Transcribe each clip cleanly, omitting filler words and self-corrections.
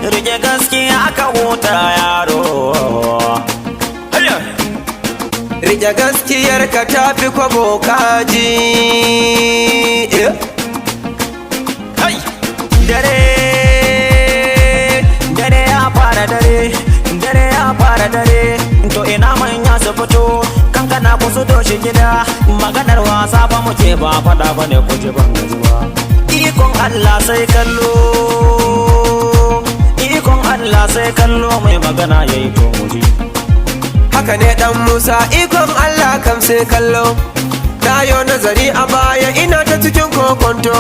rike gaskiya ka huta yaro. Rike gaskiyar ka tafi kwabo kaji. Dare ya fara dare, dare ya fara dare. To ina manya su fito, kankana ku su doshi gida. Maganar wasa ba muke ba faɗa ba ne ku ji ban gazuwa. Ikon Allah sai kallo, ikon Allah sai kallo, mai magana yayi to muji. Haka ne dan Musa, ikon Allah kam sai kallo. Na yo nazari a baya ina ta cikin kokonto.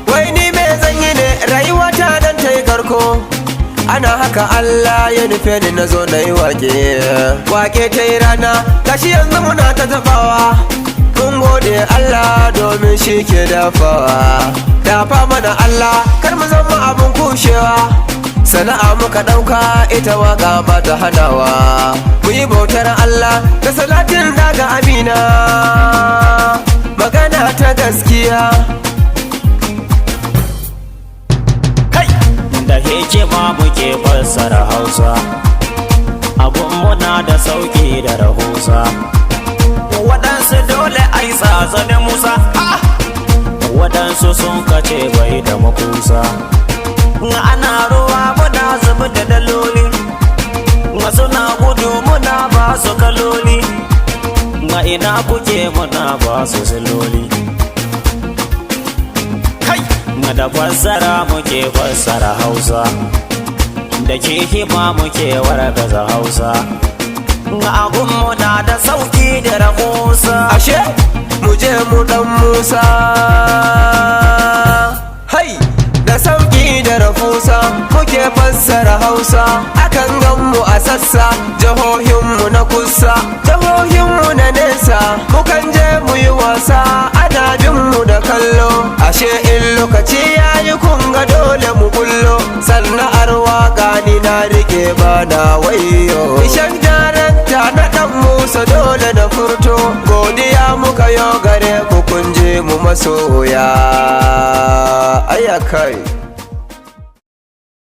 Wai ni me zan yi ne rayuwata dan ta yi karko. Ana haka Allah ya nufe ni na zo na yi wake. Wake ta yi rana, gashi yanzu muna ta tafawa. Mun gode Allah domin shi ke dafawa. Dafa mana Allah, kar mu zama abin kushewa. Sana'a muka ɗauka, ita waka ba ta hanawa. Mu yi bautar Allah da salatin daga Amina. Magana ta gaskiya. Da hikima muke fassara Hausa, abun muna da sauki da rahusa. Waɗansu dole ai tsatsa da Musa, waɗansu sun kace bai da makusa. Ana ruwa muna zubi da daloli, suna gudu muna ba su kaloli. Ina kuke muna ba su siloli. Da fassara muke fassara Hausa, da ke hima muke wargaza Hausa. Abun muna da sauki da rahusa. Ashe mu je mu dan Musa. Hai da sauki da rahusa muke fassara Hausa. Akan gan mu a sassa, jihohinmu na kusa, jihohinmu na nesa. Mukan je mu yi wasa, ana bin mu da kallo. Ashe in lokaci yayi kun ga dole mu kullo. Sana'ar waka ni na rike ba na wayo. Ishan darakta na dan Musa dole na furto. Godiya muka yo gare ku kun je mu masoya. Ayakai.